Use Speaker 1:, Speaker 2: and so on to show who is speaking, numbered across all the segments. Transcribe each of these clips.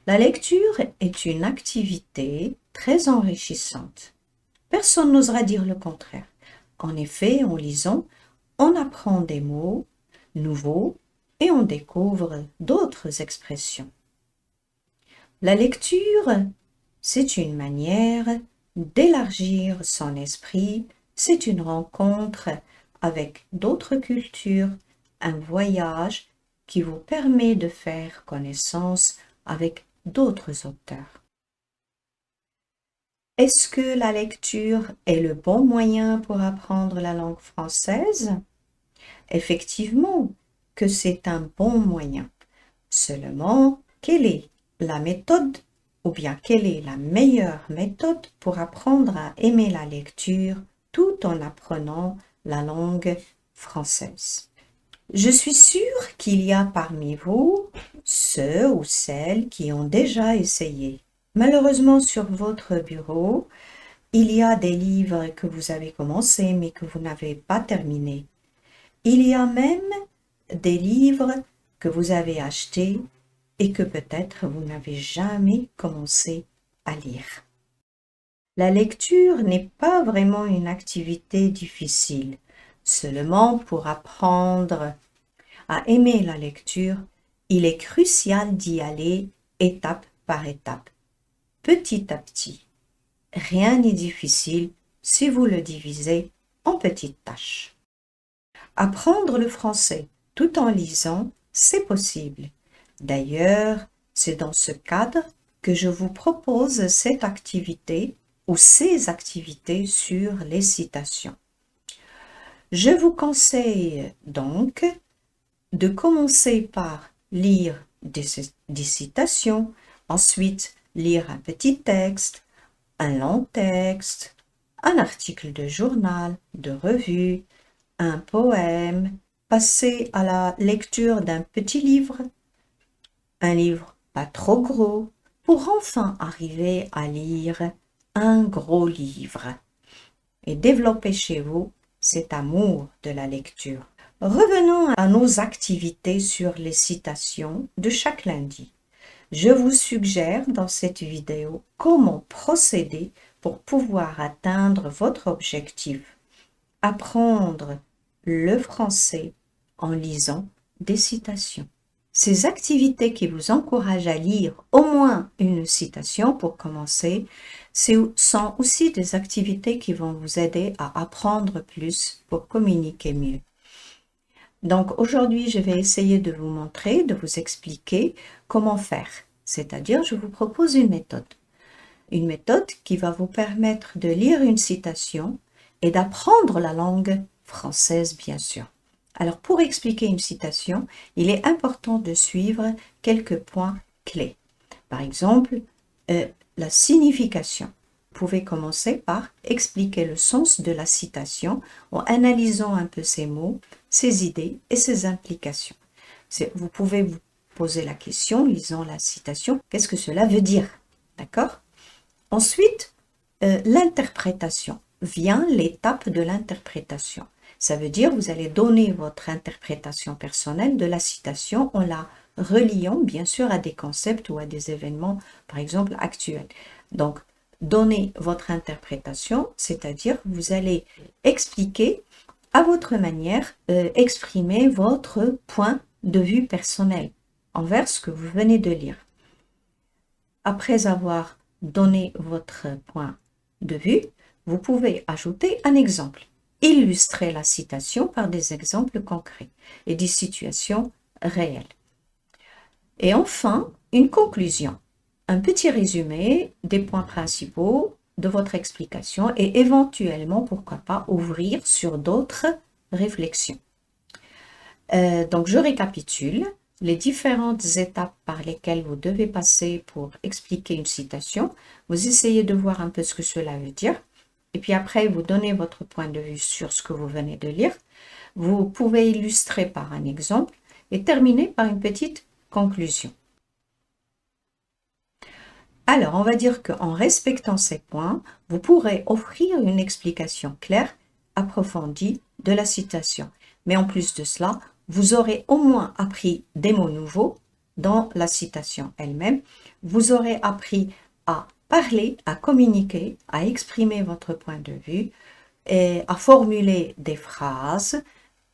Speaker 1: La lecture est une activité très enrichissante. Personne n'osera dire le contraire. En effet, en lisant, on apprend des mots nouveaux et on découvre d'autres expressions. La lecture, c'est une manière d'élargir son esprit, c'est une rencontre avec d'autres cultures, un voyage qui vous permet de faire connaissance avec d'autres auteurs. Est-ce que la lecture est le bon moyen pour apprendre la langue française? Effectivement que c'est un bon moyen. Seulement, quelle est la méthode ou bien quelle est la meilleure méthode pour apprendre à aimer la lecture tout en apprenant la langue française? Je suis sûre qu'il y a parmi vous ceux ou celles qui ont déjà essayé. Malheureusement, sur votre bureau, il y a des livres que vous avez commencés mais que vous n'avez pas terminés. Il y a même des livres que vous avez achetés et que peut-être vous n'avez jamais commencé à lire. La lecture n'est pas vraiment une activité difficile. Seulement pour apprendre à aimer la lecture, il est crucial d'y aller étape par étape, petit à petit. Rien n'est difficile si vous le divisez en petites tâches. Apprendre le français tout en lisant, c'est possible. D'ailleurs, c'est dans ce cadre que je vous propose cette activité ou ces activités sur les citations. Je vous conseille donc de commencer par lire des citations, ensuite lire un petit texte, un long texte, un article de journal, de revue, un poème, passer à la lecture d'un petit livre, un livre pas trop gros, pour enfin arriver à lire un gros livre et développer chez vous cet amour de la lecture. Revenons à nos activités sur les citations de chaque lundi. Je vous suggère dans cette vidéo comment procéder pour pouvoir atteindre votre objectif. Apprendre le français en lisant des citations. Ces activités qui vous encouragent à lire au moins une citation pour commencer, sont aussi des activités qui vont vous aider à apprendre plus pour communiquer mieux. Donc aujourd'hui, je vais essayer de vous montrer, de vous expliquer comment faire. C'est-à-dire, je vous propose une méthode. Une méthode qui va vous permettre de lire une citation et d'apprendre la langue française, bien sûr. Alors, pour expliquer une citation, il est important de suivre quelques points clés. Par exemple, la signification. Vous pouvez commencer par expliquer le sens de la citation en analysant un peu ces mots, ses idées et ses implications. Vous pouvez vous poser la question, lisant la citation, qu'est-ce que cela veut dire? D'accord? Ensuite, l'interprétation. Vient l'étape de l'interprétation. Ça veut dire vous allez donner votre interprétation personnelle de la citation en la reliant bien sûr à des concepts ou à des événements, par exemple, actuels. Donc, donnez votre interprétation, c'est-à-dire vous allez expliquer à votre manière, exprimer votre point de vue personnel envers ce que vous venez de lire. Après avoir donné votre point de vue, vous pouvez ajouter un exemple. Illustrer la citation par des exemples concrets et des situations réelles. Et enfin, une conclusion. Un petit résumé des points principaux de votre explication et éventuellement, pourquoi pas, ouvrir sur d'autres réflexions. Donc, je récapitule les différentes étapes par lesquelles vous devez passer pour expliquer une citation. Vous essayez de voir un peu ce que cela veut dire. Et puis après, vous donnez votre point de vue sur ce que vous venez de lire. Vous pouvez illustrer par un exemple et terminer par une petite conclusion. Alors, on va dire qu'en respectant ces points, vous pourrez offrir une explication claire, approfondie de la citation. Mais en plus de cela, vous aurez au moins appris des mots nouveaux, dans la citation elle-même. Vous aurez appris à parler, à communiquer, à exprimer votre point de vue, et à formuler des phrases,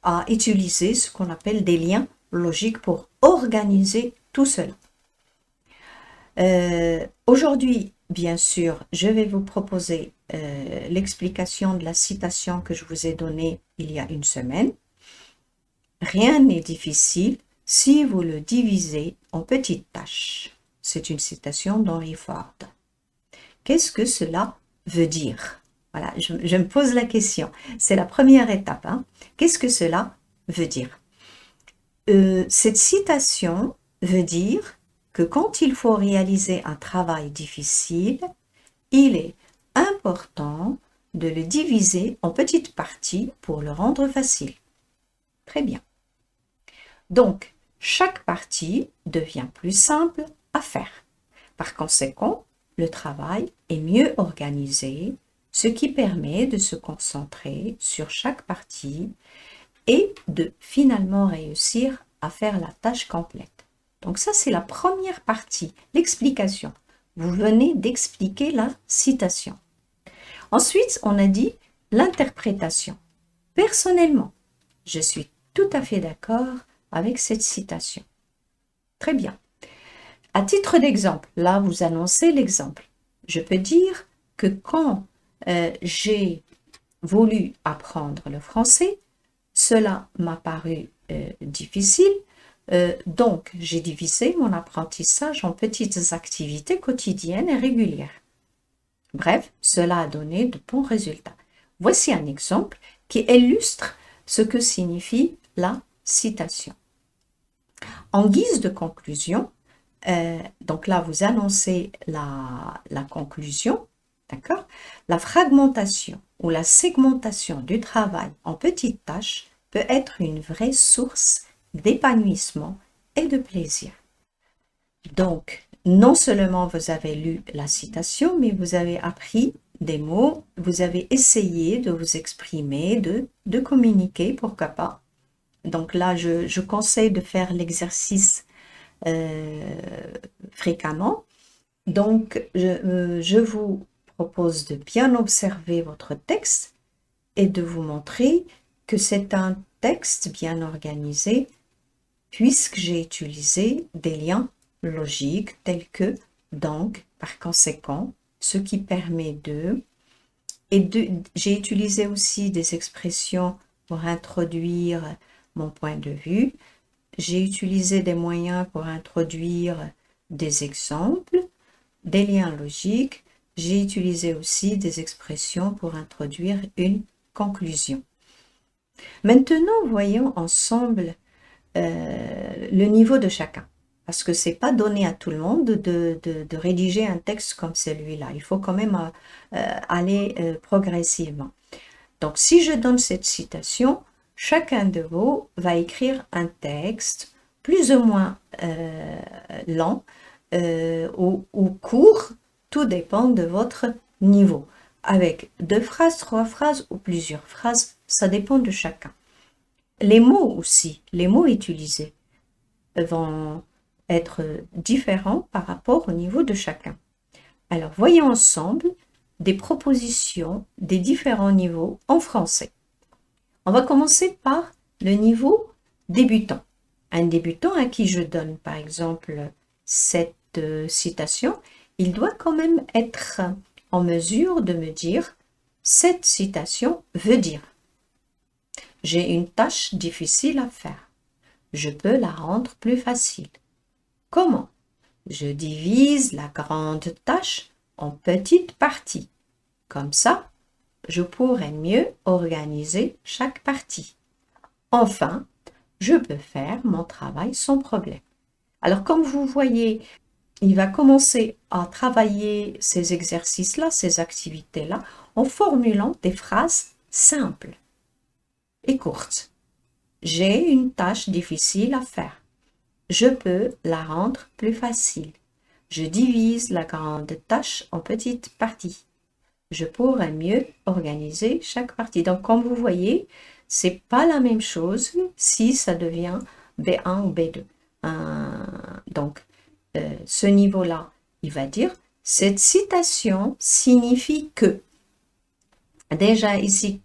Speaker 1: à utiliser ce qu'on appelle des liens logiques pour organiser tout cela. Aujourd'hui, bien sûr, je vais vous proposer l'explication de la citation que je vous ai donnée il y a une semaine. Rien n'est difficile si vous le divisez en petites tâches. C'est une citation d'Henry Ford. Qu'est-ce que cela veut dire? Voilà, je me pose la question. C'est la première étape. Hein. Qu'est-ce que cela veut dire? Cette citation veut dire que quand il faut réaliser un travail difficile, il est important de le diviser en petites parties pour le rendre facile. Très bien. Donc, chaque partie devient plus simple à faire. Par conséquent, le travail est mieux organisé, ce qui permet de se concentrer sur chaque partie et de finalement réussir à faire la tâche complète. Donc ça, c'est la première partie, l'explication. Vous venez d'expliquer la citation. Ensuite, on a dit l'interprétation. Personnellement, je suis tout à fait d'accord avec cette citation. Très bien. À titre d'exemple, là, vous annoncez l'exemple. Je peux dire que quand j'ai voulu apprendre le français, cela m'a paru difficile, donc j'ai divisé mon apprentissage en petites activités quotidiennes et régulières. Bref, cela a donné de bons résultats. Voici un exemple qui illustre ce que signifie la citation. En guise de conclusion, donc là vous annoncez la conclusion, d'accord? La fragmentation ou la segmentation du travail en petites tâches peut être une vraie source d'épanouissement et de plaisir. Donc, non seulement vous avez lu la citation, mais vous avez appris des mots, vous avez essayé de vous exprimer, de communiquer, pourquoi pas. Donc là, je conseille de faire l'exercice fréquemment. Donc, je vous propose de bien observer votre texte et de vous montrer que c'est un texte bien organisé puisque j'ai utilisé des liens logiques tels que donc, par conséquent, ce qui permet de, j'ai utilisé aussi des expressions pour introduire mon point de vue, j'ai utilisé des moyens pour introduire des exemples, des liens logiques, j'ai utilisé aussi des expressions pour introduire une conclusion. Maintenant, voyons ensemble le niveau de chacun. Parce que ce n'est pas donné à tout le monde de rédiger un texte comme celui-là. Il faut quand même aller progressivement. Donc, si je donne cette citation, chacun de vous va écrire un texte plus ou moins lent ou court, tout dépend de votre niveau. Avec 2 phrases, 3 phrases ou plusieurs phrases, ça dépend de chacun. Les mots aussi, les mots utilisés vont être différents par rapport au niveau de chacun. Alors, voyons ensemble des propositions des différents niveaux en français. On va commencer par le niveau débutant. Un débutant à qui je donne, par exemple, cette citation, il doit quand même être en mesure de me dire « Cette citation veut dire ». J'ai une tâche difficile à faire. Je peux la rendre plus facile. Comment? Je divise la grande tâche en petites parties. Comme ça, je pourrai mieux organiser chaque partie. Enfin, je peux faire mon travail sans problème. Alors, comme vous voyez, il va commencer à travailler ces exercices-là, ces activités-là, en formulant des phrases simples et courte. J'ai une tâche difficile à faire. Je peux la rendre plus facile. Je divise la grande tâche en petites parties. Je pourrais mieux organiser chaque partie. Donc, comme vous voyez, c'est pas la même chose si ça devient B1 ou B2. Donc, ce niveau-là, il va dire, cette citation signifie que. Déjà ici,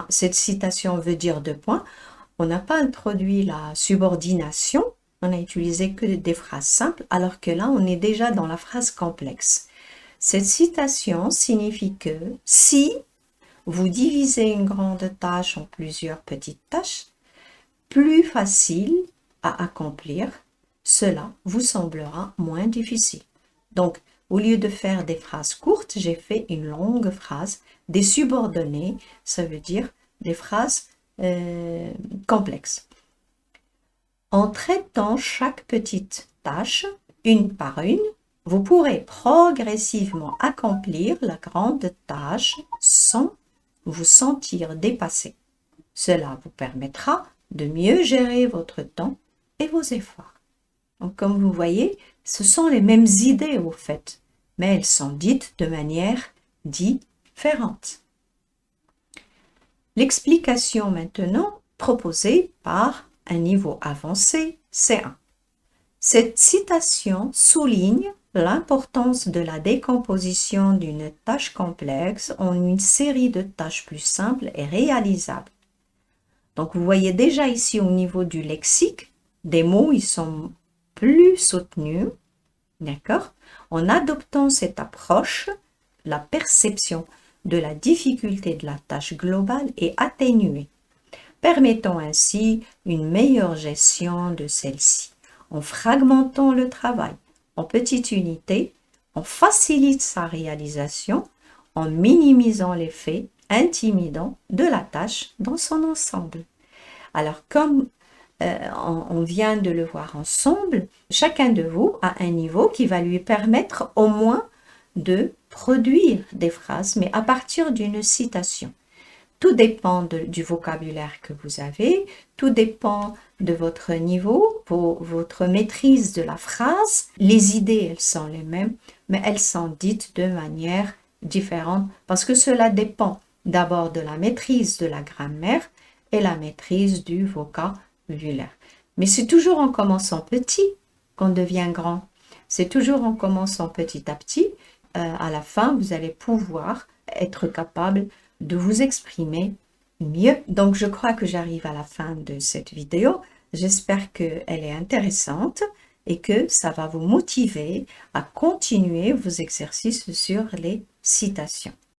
Speaker 1: cette citation veut dire 2 points. On n'a pas introduit la subordination, on a utilisé que des phrases simples, alors que là, on est déjà dans la phrase complexe. Cette citation signifie que si vous divisez une grande tâche en plusieurs petites tâches, plus facile à accomplir, cela vous semblera moins difficile. Donc, au lieu de faire des phrases courtes, j'ai fait une longue phrase. Des subordonnées, ça veut dire des phrases complexes. En traitant chaque petite tâche, une par une, vous pourrez progressivement accomplir la grande tâche sans vous sentir dépassé. Cela vous permettra de mieux gérer votre temps et vos efforts. Donc, comme vous voyez, ce sont les mêmes idées au fait, mais elles sont dites de manière différente. L'explication maintenant proposée par un niveau avancé C1. Cette citation souligne l'importance de la décomposition d'une tâche complexe en une série de tâches plus simples et réalisables. Donc, vous voyez déjà ici au niveau du lexique, des mots, ils sont plus soutenus, d'accord? En adoptant cette approche, la perception de la difficulté de la tâche globale est atténuée, permettant ainsi une meilleure gestion de celle-ci. En fragmentant le travail en petites unités, on facilite sa réalisation en minimisant l'effet intimidant de la tâche dans son ensemble. Alors, comme on vient de le voir ensemble, chacun de vous a un niveau qui va lui permettre au moins de produire des phrases, mais à partir d'une citation. Tout dépend du vocabulaire que vous avez, tout dépend de votre niveau, votre maîtrise de la phrase. Les idées, elles sont les mêmes, mais elles sont dites de manière différente parce que cela dépend d'abord de la maîtrise de la grammaire et la maîtrise du vocabulaire. Mais c'est toujours en commençant petit qu'on devient grand. C'est toujours en commençant petit à petit. À la fin, vous allez pouvoir être capable de vous exprimer mieux. Donc, je crois que j'arrive à la fin de cette vidéo. J'espère qu'elle est intéressante et que ça va vous motiver à continuer vos exercices sur les citations.